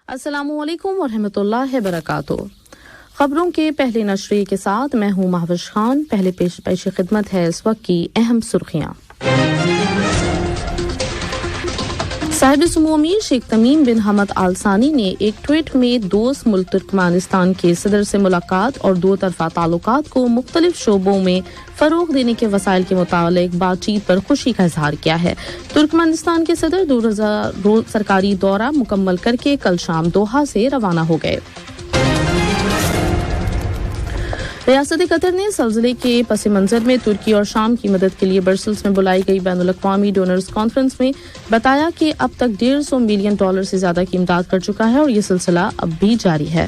अस्सलाम वालेकुम वरहमतुल्लाहि वबरकातुहू। खबरों के पहले नशरे के साथ मैं हूं महवश खान। पहले पेश खिदमत है इस वक्त की अहम सुर्खियां। साहिब सुमो अमीर शेख तमीम बिन हमद आल सानी ने एक ट्वीट में दोस्त मुल्क तुर्कमेनिस्तान के सदर से मुलाकात और दो तरफा ताल्लुकात को मुख्तलिफ शोबों में फरोग देने के वसाइल के मुतालिक बातचीत पर खुशी का इजहार किया है। तुर्कमेनिस्तान के सदर 2000 रोज सरकारी दौरा मुकम्मल करके कल शाम दोहा से रवाना हो गए। रियासत कतर ने ज़लज़ले के पस मंज़र में तुर्की और शाम की मदद के लिए ब्रसेल्स में बुलाई गई बैनुल-अक़वामी डोनर्स कॉन्फ्रेंस में बताया कि अब तक $150 मिलियन से ज्यादा की इमदाद कर चुका है और ये सिलसिला अब भी जारी है।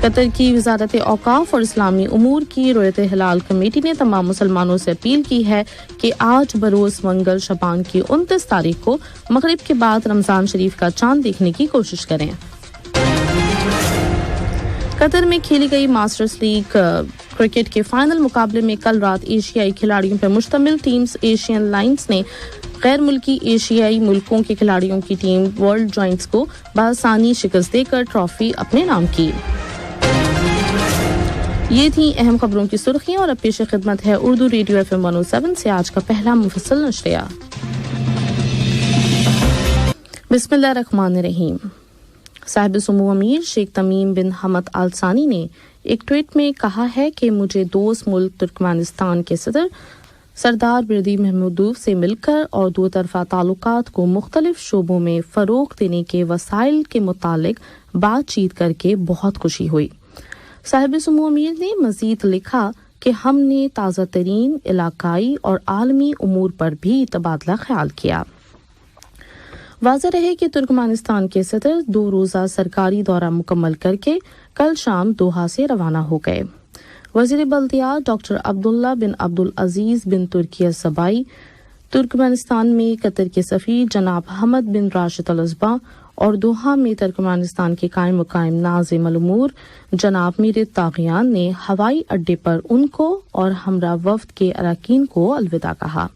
कतर की वज़ारत औक़ाफ़ और इस्लामी उमूर की रोयत हिलाल कमेटी ने तमाम मुसलमानों से अपील की है कि आज बरोज़ मंगल शबान की 29 तारीख को मगरिब के बाद रमज़ान शरीफ का चांद देखने की कोशिश करें। कतर में खेली गई मास्टर्स लीग क्रिकेट के फाइनल मुकाबले में कल रात एशियाई खिलाड़ियों पर मुश्तमिल टीम्स एशियन लाइन्स ने गैर मुल्की एशियाई मुल्कों के खिलाड़ियों की टीम वर्ल्ड जॉइंट्स को बआसानी शिकस्त देकर ट्रॉफी अपने नाम की। ये थी अहम खबरों की सुर्खियां और अब पेश खिदमत है उर्दू रेडियो FM 107 से आज का पहला मुफस्सल नशरिया। बिस्मिल्लाहिर्रहमानिर्रहीम। साहिब सुमो अमीर शेख तमीम बिन हमद आल सानी ने एक ट्वीट में कहा है कि मुझे दोस्त मुल्क तुर्कमेनिस्तान के सदर सरदार बिरदी महमूदोव से मिलकर और दो तरफा ताल्लुकात को मुख्तलिफ शोबों में फ़रोग देने के वसाइल के मुतालिक बातचीत करके बहुत खुशी हुई। साहिब सुमो अमीर ने मज़ीद लिखा कि हमने ताज़ा तरीन इलाकाई और आलमी उमूर पर भी तबादला ख्याल किया। वाज़ेह रहे कि तुर्कमेनिस्तान के सदर 2 रोज़ा सरकारी दौरा मुकम्मल करके कल शाम दोहा से रवाना हो गए। वज़ीर बल्दियात डॉक्टर अब्दुल्ला बिन अब्दुल अजीज बिन तुर्की अल-सबाई, तुर्कमेनिस्तान में कतर के सफ़ीर जनाब हमद बिन राशिद अल-अज़बा और दोहा में तुर्कमेनिस्तान के कायम नाज़िम अल-उमूर जनाब मीर ताग़ियान ने हवाई अड्डे पर उनको और हमरा वफ़द के अरकान को अलविदा कहा।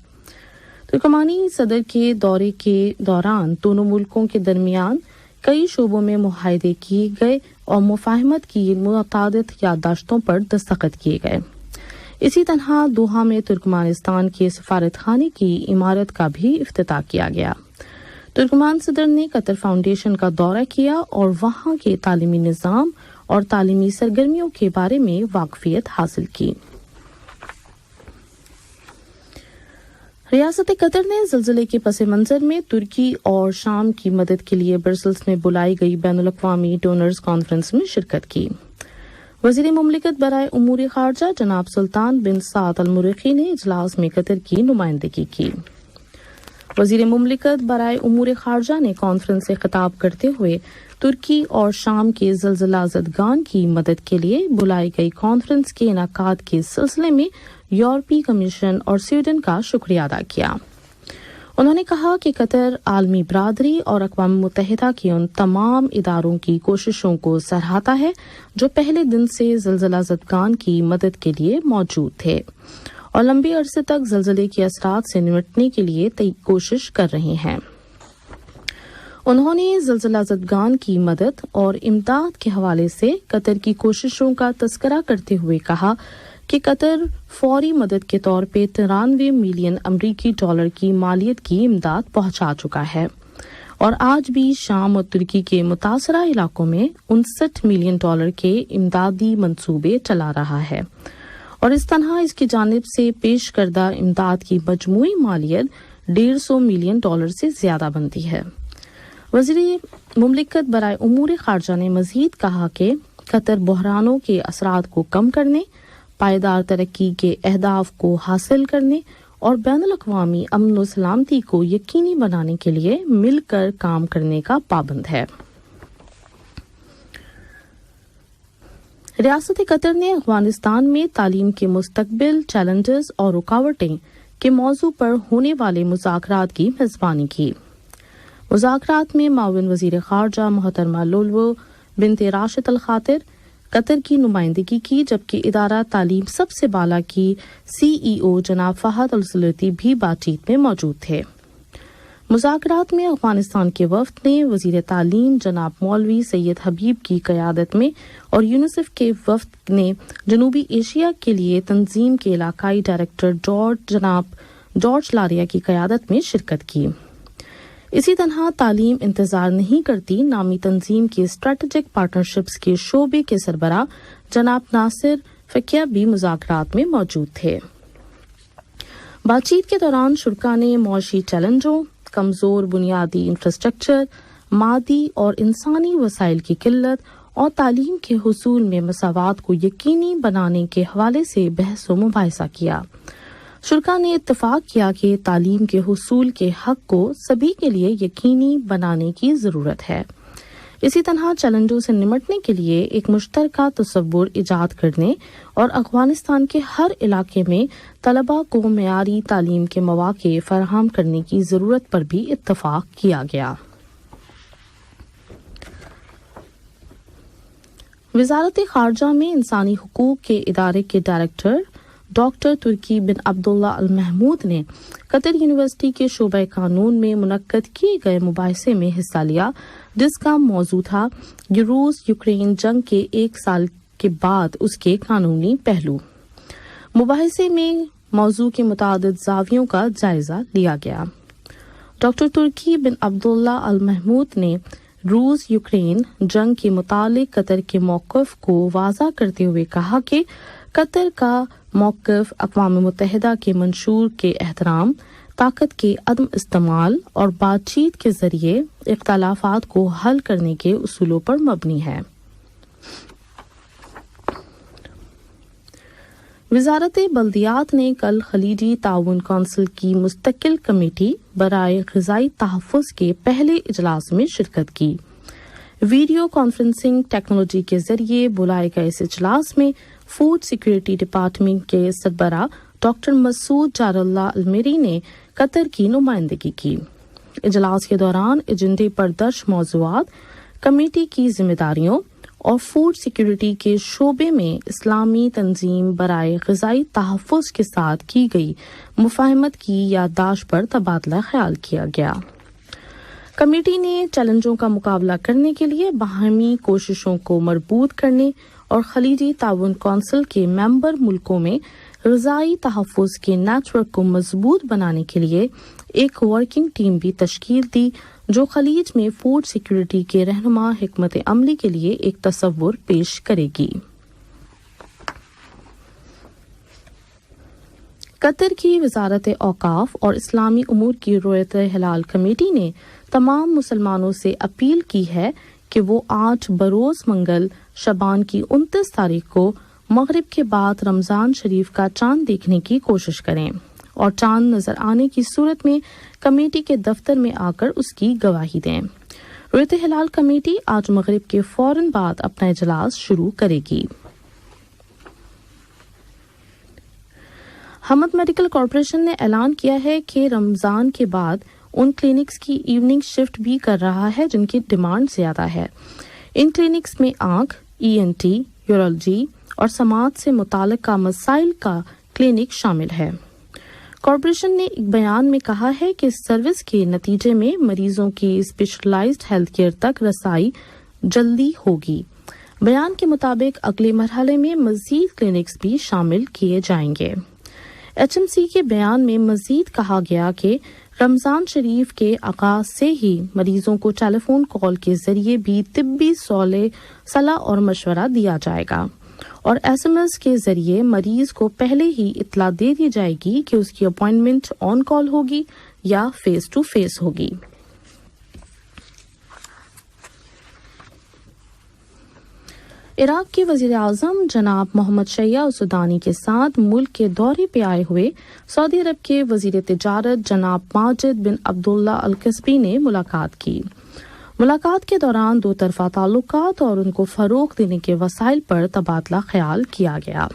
तुर्कमानी सदर के दौरे के दौरान दोनों मुल्कों के दरमियान कई शोबों में मुआहदे किए गए और मुफाहमत की मुतअद्दिद याददाश्तों पर दस्तखत किए गए। इसी तरह दोहा में तुर्कमेनिस्तान के सफारत खाने की इमारत का भी इफ्तिताह किया गया। तुर्कमान सदर ने कतर फाउंडेशन का दौरा किया और वहां के तालीमी निज़ाम और तालीमी सरगर्मियों के बारे में वाकफियत हासिल की। रियासत कतर ने ज़लज़ले के पस मंज़र में तुर्की और शाम की मदद के लिए ब्रसेल्स में बुलाई गई बैनुल-अक़वामी डोनर्स कॉन्फ्रेंस में शिरकत की। वज़ीर मुमलिकत बराए उमूर ख़ारजा जनाब सुल्तान बिन साद अल मुरक़ी ने इजलास में कतर की नुमाइंदगी की। वज़ीर मुमलिकत बराए उमूर ख़ारजा ने कॉन्फ्रेंस से खिताब करते हुए तुर्की और शाम के ज़लज़ला ज़दगान की मदद के लिए बुलाई गई कॉन्फ्रेंस के इनेकाद के सिलसिले में यूरोपीय कमीशन और स्वीडन का शुक्रिया अदा किया। उन्होंने कहा कि कतर आलमी बरादरी और अक़वाम मुत्तहिदा की उन तमाम इदारों की कोशिशों को सराहता है जो पहले दिन से ज़लज़ला ज़दगान की मदद के लिए मौजूद थे और लंबे अरसे तक ज़लज़ले के असरात से निपटने के लिए कोशिश कर रहे हैं। उन्होंने ज़लज़ला ज़दगान की मदद और इमदाद के हवाले से कतर की कोशिशों का तज़किरा करते हुए कहा कि कतर फौरी मदद के तौर पे 93 मिलियन अमरीकी डॉलर की मालियत की इमदाद पहुंचा चुका है और आज भी शाम और तुर्की के मुतासरा इलाकों में 59 मिलियन डॉलर के इमदादी मंसूबे चला रहा है और इस तरह इसकी जानिब से पेश करदा इमदाद की मजमूई मालियत $150 मिलियन से ज्यादा बनती है। वज़ीर मुमलिकत बराए उमूर ख़ारजा ने मज़ीद कहा कि कतर बहरानों के असरात को कम करने, पायदार तरक्की के अहदाफ को हासिल करने और बैनुल-अक़वामी अमन और सलामती को यकीनी बनाने के लिए मिलकर काम करने का पाबंद है। रियासत कतर ने अफ़गानिस्तान में तालीम के मुस्तक़बिल चैलेंजेस और रुकावटें के मौजू पर होने वाले मुज़ाकरात की मेज़बानी की। मुज़ाकरात में माविन वज़ीर ख़ारजा मोहतरमा लुल्वो बिनते राशिद अल खातिर कतर की नुमाइंदगी की, जबकि इदारा तालीम सबसे बाला की CEO जनाब फहद अल सलूती भी बातचीत में मौजूद थे। مذاکرات میں افغانستان کے وفد نے وزیر تعلیم جناب مولوی سید حبیب کی قیادت میں اور یونیسیف کے وفد نے جنوبی ایشیا کے لیے تنظیم کے علاقائی ڈائریکٹر جناب جارج لاریا کی قیادت میں شرکت کی۔ اسی طرح تعلیم انتظار نہیں کرتی نامی تنظیم کے اسٹریٹجک پارٹنرشپس کے شعبے کے سربراہ جناب ناصر فقیہ بھی مذاکرات میں موجود تھے۔ بات چیت کے دوران شرکاء نے معاشی چیلنجوں، کمزور بنیادی انفراسٹرکچر، مادی اور انسانی وسائل کی قلت اور تعلیم کے حصول میں مساوات کو یقینی بنانے کے حوالے سے بحث و مباحثہ کیا۔ شرکاء نے اتفاق کیا کہ تعلیم کے حصول کے حق کو سبھی کے لیے یقینی بنانے کی ضرورت ہے۔ اسی طرح چیلنجوں سے نمٹنے کے لیے ایک مشترکہ تصور ایجاد کرنے اور افغانستان کے ہر علاقے میں طلباء کو معیاری تعلیم کے مواقع فراہم کرنے کی ضرورت پر بھی اتفاق کیا گیا۔ وزارت خارجہ میں انسانی حقوق کے ادارے کے ڈائریکٹر ڈاکٹر ترکی بن عبداللہ المحمود نے قطر یونیورسٹی کے شعبہ قانون میں منعقد کیے گئے مباحثے میں حصہ لیا، جس کا موضوع تھا روس یوکرین جنگ کے 1 سال کے بعد اس کے قانونی پہلو۔ مباحثے میں موضوع کے متعدد زاویوں کا جائزہ لیا گیا۔ ڈاکٹر ترکی بن عبداللہ المحمود نے روس یوکرین جنگ کے متعلق قطر کے موقف کو واضح کرتے ہوئے کہا کہ قطر کا موقف اقوام متحدہ کے منشور کے احترام، طاقت کے عدم استعمال اور بات چیت کے ذریعے اختلافات کو حل کرنے کے اصولوں پر مبنی ہے۔ وزارت بلدیات نے کل خلیجی تعاون کونسل کی مستقل کمیٹی برائے غذائی تحفظ کے پہلے اجلاس میں شرکت کی۔ ویڈیو کانفرنسنگ ٹیکنالوجی کے ذریعے بلائے گئے اس اجلاس میں فوڈ سیکورٹی ڈپارٹمنٹ کے سربراہ ڈاکٹر مسعود جار اللہ المیری نے قطر کی نمائندگی کی۔ اجلاس کے دوران ایجنڈے پر درج موضوعات، کمیٹی کی ذمہ داریوں اور فوڈ سیکورٹی کے شعبے میں اسلامی تنظیم برائے غذائی تحفظ کے ساتھ کی گئی مفاہمت کی یادداشت پر تبادلہ خیال کیا گیا۔ کمیٹی نے چیلنجوں کا مقابلہ کرنے کے لیے باہمی کوششوں کو مربوط کرنے اور خلیجی تعاون کونسل کے ممبر ملکوں میں غذائی تحفظ کے نیٹ ورک کو مضبوط بنانے کے لیے ایک ورکنگ ٹیم بھی تشکیل دی، جو خلیج میں فوڈ سیکورٹی کے رہنما حکمت عملی کے لیے ایک تصور پیش کرے گی۔ قطر کی وزارت اوقاف اور اسلامی امور کی رویت ہلال کمیٹی نے تمام مسلمانوں سے اپیل کی ہے کہ وہ آج بروز منگل شعبان کی 29 تاریخ کو مغرب کے بعد رمضان شریف کا چاند دیکھنے کی کوشش کریں اور چاند نظر آنے کی صورت میں کمیٹی کے دفتر میں آ کر اس کی گواہی دیں۔ رویت ہلال کمیٹی آج مغرب کے فوراً بعد اپنا اجلاس شروع کرے گی۔ حمد میڈیکل کارپوریشن نے اعلان کیا ہے کہ رمضان کے بعد ان کلینکس کی ایوننگ شفٹ بھی کر رہا ہے جن کی ڈیمانڈ زیادہ ہے۔ ان کلینکس میں آنکھ، ENT، یورولوجی اور سماعت سے متعلقہ مسائل کا کلینک شامل ہے۔ کارپوریشن نے ایک بیان میں کہا ہے کہ اس سروس کے نتیجے میں مریضوں کی اسپیشلائزڈ ہیلتھ کیئر تک رسائی جلدی ہوگی۔ بیان کے مطابق اگلے مرحلے میں مزید کلینکس بھی شامل کیے جائیں گے۔ HMC کے بیان میں مزید کہا گیا کہ رمضان شریف کے آغاز سے ہی مریضوں کو ٹیلی فون کال کے ذریعے بھی طبی صلاح اور مشورہ دیا جائے گا اور SMS کے ذریعے مریض کو پہلے ہی اطلاع دے دی جائے گی کہ اس کی اپائنٹمنٹ آن کال ہوگی یا فیس ٹو فیس ہوگی۔ عراق کے وزیر اعظم جناب محمد شیع السودانی کے ساتھ ملک کے دورے پہ آئے ہوئے سعودی عرب کے وزیر تجارت جناب ماجد بن عبداللہ القصبی نے ملاقات کی۔ ملاقات کے دوران دو طرفہ تعلقات اور ان کو فروغ دینے کے وسائل پر تبادلہ خیال کیا گیا۔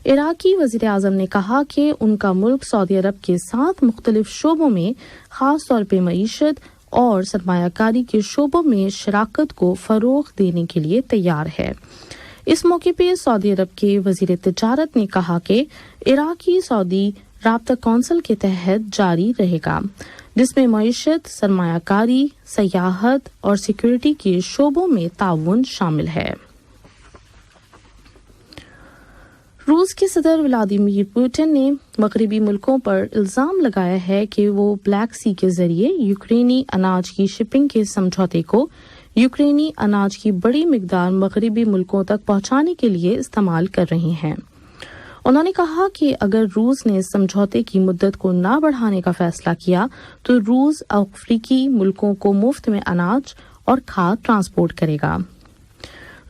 عراقی وزیر اعظم نے کہا کہ ان کا ملک سعودی عرب کے ساتھ مختلف شعبوں میں خاص طور پہ معیشت اور سرمایہ کاری کے شعبوں میں شراکت کو فروغ دینے کے لیے تیار ہے۔ اس موقع پہ سعودی عرب کے وزیر تجارت نے کہا کہ عراقی سعودی رابطہ کونسل کے تحت جاری رہے گا۔ जिसमें मईशत, सरमाया कारी, सयाहत और सिक्योरिटी के शोबों में ताउन शामिल है। रूस के सदर व्लादिमीर पुतिन ने मगरबी मुल्कों पर इल्जाम लगाया है कि वो ब्लैक सी के जरिए यूक्रेनी अनाज की शिपिंग के समझौते को यूक्रेनी अनाज की बड़ी मिकदार मगरबी मुल्कों तक पहुंचाने के लिए इस्तेमाल कर रहे हैं। उन्होंने कहा कि अगर रूस ने समझौते की मुद्दत को ना बढ़ाने का फैसला किया तो रूस अफ्रीकी मुल्कों को मुफ्त में अनाज और खाद ट्रांसपोर्ट करेगा।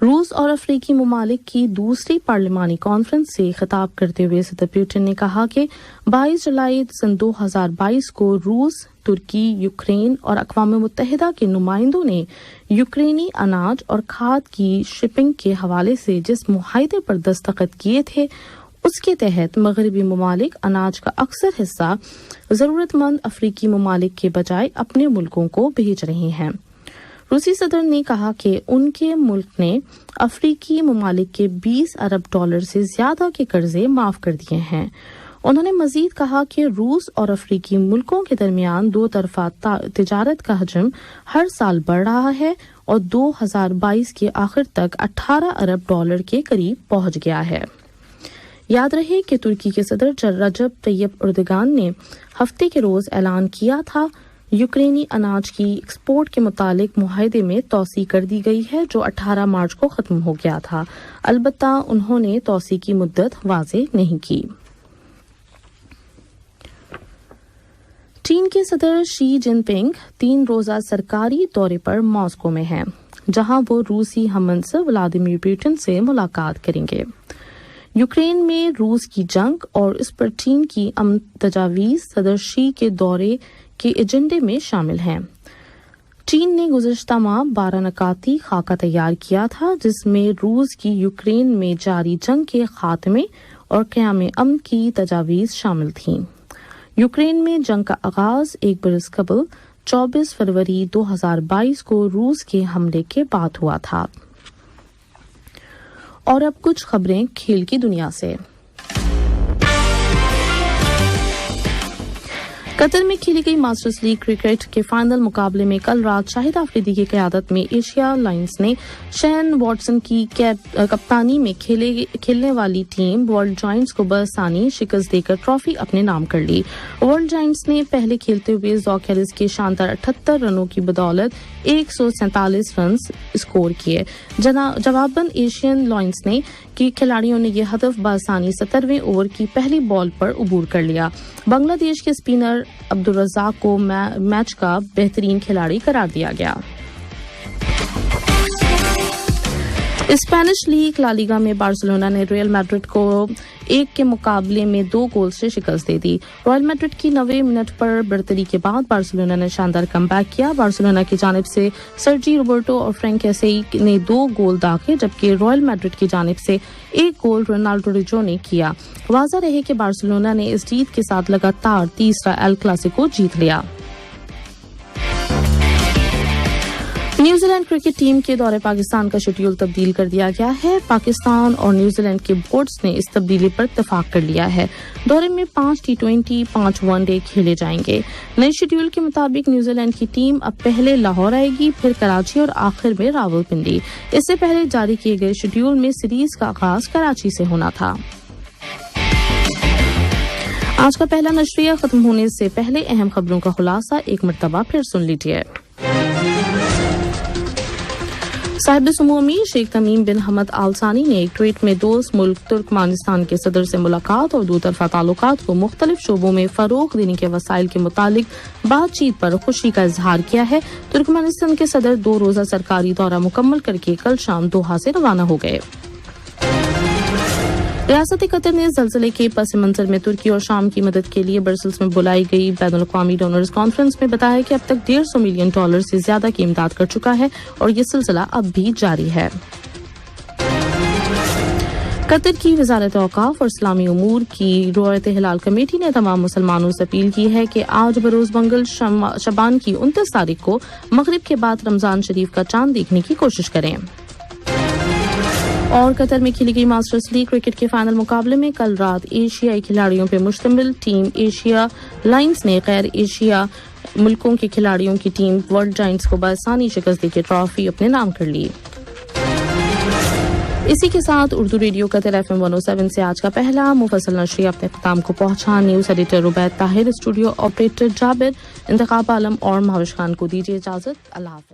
रूस और अफ्रीकी ममालिक की दूसरी पार्लिमानी कॉन्फ्रेंस से खिताब करते हुए सदर पुतिन ने कहा कि 22 जुलाई सन 2022 को रूस, तुर्की, यूक्रेन और अक़वाम मुत्तहिदा के नुमाइंदों ने यूक्रेनी अनाज और खाद की शिपिंग के हवाले से जिस मुआहदे पर दस्तखत किए थे उसके तहत मगरबी ममालिक अनाज का अक्सर हिस्सा जरूरतमंद अफ्रीकी ममालिक के बजाय अपने मुल्कों को भेज रहे हैं। रूसी सदर ने कहा कि उनके मुल्क ने अफ्रीकी ममालिक के 20 अरब डॉलर से ज्यादा के कर्जे माफ कर दिए हैं। उन्होंने मजीद कहा कि रूस और अफ्रीकी मुल्कों के दरमियान दो तरफा तिजारत का हजम हर साल बढ़ रहा है और 2022 के आखिर तक 18 अरब डॉलर के करीब पहुंच गया है। याद रहे कि तुर्की के सदर रजब तैयब एर्दोगान ने हफ्ते के रोज ऐलान किया था यूक्रेनी अनाज की एक्सपोर्ट के मुतालिक मुआहदे में तौसी कर दी गई है जो 18 मार्च को खत्म हो गया था। अलबत्ता उन्होंने तौसी की मुद्दत वाज़ेह नहीं की। चीन के सदर शी जिनपिंग 3 रोजा सरकारी दौरे पर मॉस्को में हैं, जहां वो रूसी हममंसब व्लादिमीर पुतिन से मुलाकात करेंगे। यूक्रेन में रूस की जंग और इस पर चीन की अमन तजावीज़ सदर शी के दौरे के एजेंडे में शामिल हैं। चीन ने गुज़श्ता माह 12 नकाती खाका तैयार किया था जिसमें रूस की यूक्रेन में जारी जंग के खात्मे और क़याम अमन की तजावीज़ शामिल थीं। यूक्रेन में जंग का आगाज एक बरस कबल 24 फरवरी 2022 को रूस के हमले के बाद हुआ था। और अब कुछ खबरें खेल की दुनिया से। कतर में खेली गई मास्टर्स लीग क्रिकेट के फाइनल मुकाबले में कल रात शाहिद आफरीदी की क़यादत में एशिया लायंस ने शेन वॉटसन की कप्तानी में खेलने वाली टीम वर्ल्ड जायंट्स को बआसानी शिकस्त देकर ट्रॉफी अपने नाम कर ली। वर्ल्ड जायंट्स ने पहले खेलते हुए ज़ॉक हैरिस के शानदार 78 रनों की बदौलत 147 रन स्कोर किए। जवाबन एशियन लायंस ने कि खिलाड़ियों ने यह हदफ बआसानी 17वें ओवर की पहली बॉल पर अबूर कर लिया। बांग्लादेश के स्पिनर अब्दुल रज़ाक को मैच का बेहतरीन खिलाड़ी करार दिया गया। स्पेनिश लीग ला लीगा में बार्सिलोना ने रियल मैड्रिड को 1 के मुकाबले में 2 गोल से शिकस्त दे दी। रॉयल मैड्रिड की 90 मिनट पर बढ़तरी के बाद बार्सिलोना ने शानदार कमबैक किया। बार्सिलोना की जानिब से सर्जी रोबर्टो और फ्रैंक कैसेई ने 2 गोल दागे जबकि रॉयल मैड्रिड की जानिब से 1 गोल रोनाल्डो रिजो ने किया। वाज़ा रहे कि बार्सिलोना ने इस जीत के साथ लगातार तीसरा एल क्लासिको जीत लिया। न्यूजीलैंड क्रिकेट टीम के दौरे पाकिस्तान का शेड्यूल तब्दील कर दिया गया है। पाकिस्तान और न्यूजीलैंड के बोर्ड्स ने इस तब्दीली पर इत्तेफाक कर लिया है। दौरे में 5 T20, 5 वनडे खेले जाएंगे। नए शेड्यूल के मुताबिक न्यूजीलैंड की टीम अब पहले लाहौर आएगी, फिर कराची और आखिर में रावलपिंडी। इससे पहले जारी किए गए शेड्यूल में सीरीज का आगाज कराची से होना था। आज का पहला नशरिया खत्म होने से पहले अहम खबरों का खुलासा एक मरतबा फिर सुन लीजिए। साहिब सुमो अमीर शेख तमीम बिन हमद आल सानी ने एक ट्वीट में दोस्त मुल्क तुर्कमानिस्तान के सदर से मुलाकात और दो तरफा ताल्लुकात को मुख्तलिफ शोबों में फरोग देने के वसाइल के मुतालिक बातचीत पर खुशी का इजहार किया है। तुर्कमानिस्तान के सदर 2 रोजा सरकारी दौरा मुकम्मल करके कल शाम दोहा से रवाना हो गए। रियासत कतर ने ज़लज़ले के पस मंजर में तुर्की और शाम की मदद के लिए ब्रसेल्स में बुलाई गई बैनुल-अक़वामी डोनर्स कॉन्फ्रेंस में बताया कि अब तक $150 मिलियन से ज्यादा की इमदाद कर चुका है और ये सिलसिला अब भी जारी है। कतर की वज़ारत औक़ाफ़ और इस्लामी उमूर की रोयत हिलाल कमेटी ने तमाम मुसलमानों से अपील की है कि आज बरोज़ मंगल शबान की 29 तारीख को मगरिब के बाद रमजान शरीफ का चांद देखने की कोशिश करें। और कतर में खेली गई मास्टर्स लीग क्रिकेट के फाइनल मुकाबले में कल रात एशियाई खिलाड़ियों पर मुश्तमिल टीम एशिया लायंस ने गैर एशिया ملکوں کے کھلاڑیوں کی ٹیم ورلڈ جائنٹس کو بآسانی شکست دے کے ٹرافی اپنے نام کر لی۔ اسی کے ساتھ اردو ریڈیو قطر FM 107 سے آج کا پہلا مفصل نشریہ اپنے اختتام کو پہنچا۔ News editor Ubaid Tahir, studio operator Jabir, Intikhab Alam اور مہوش خان کو دیجیے اجازت۔ اللہ حافظ۔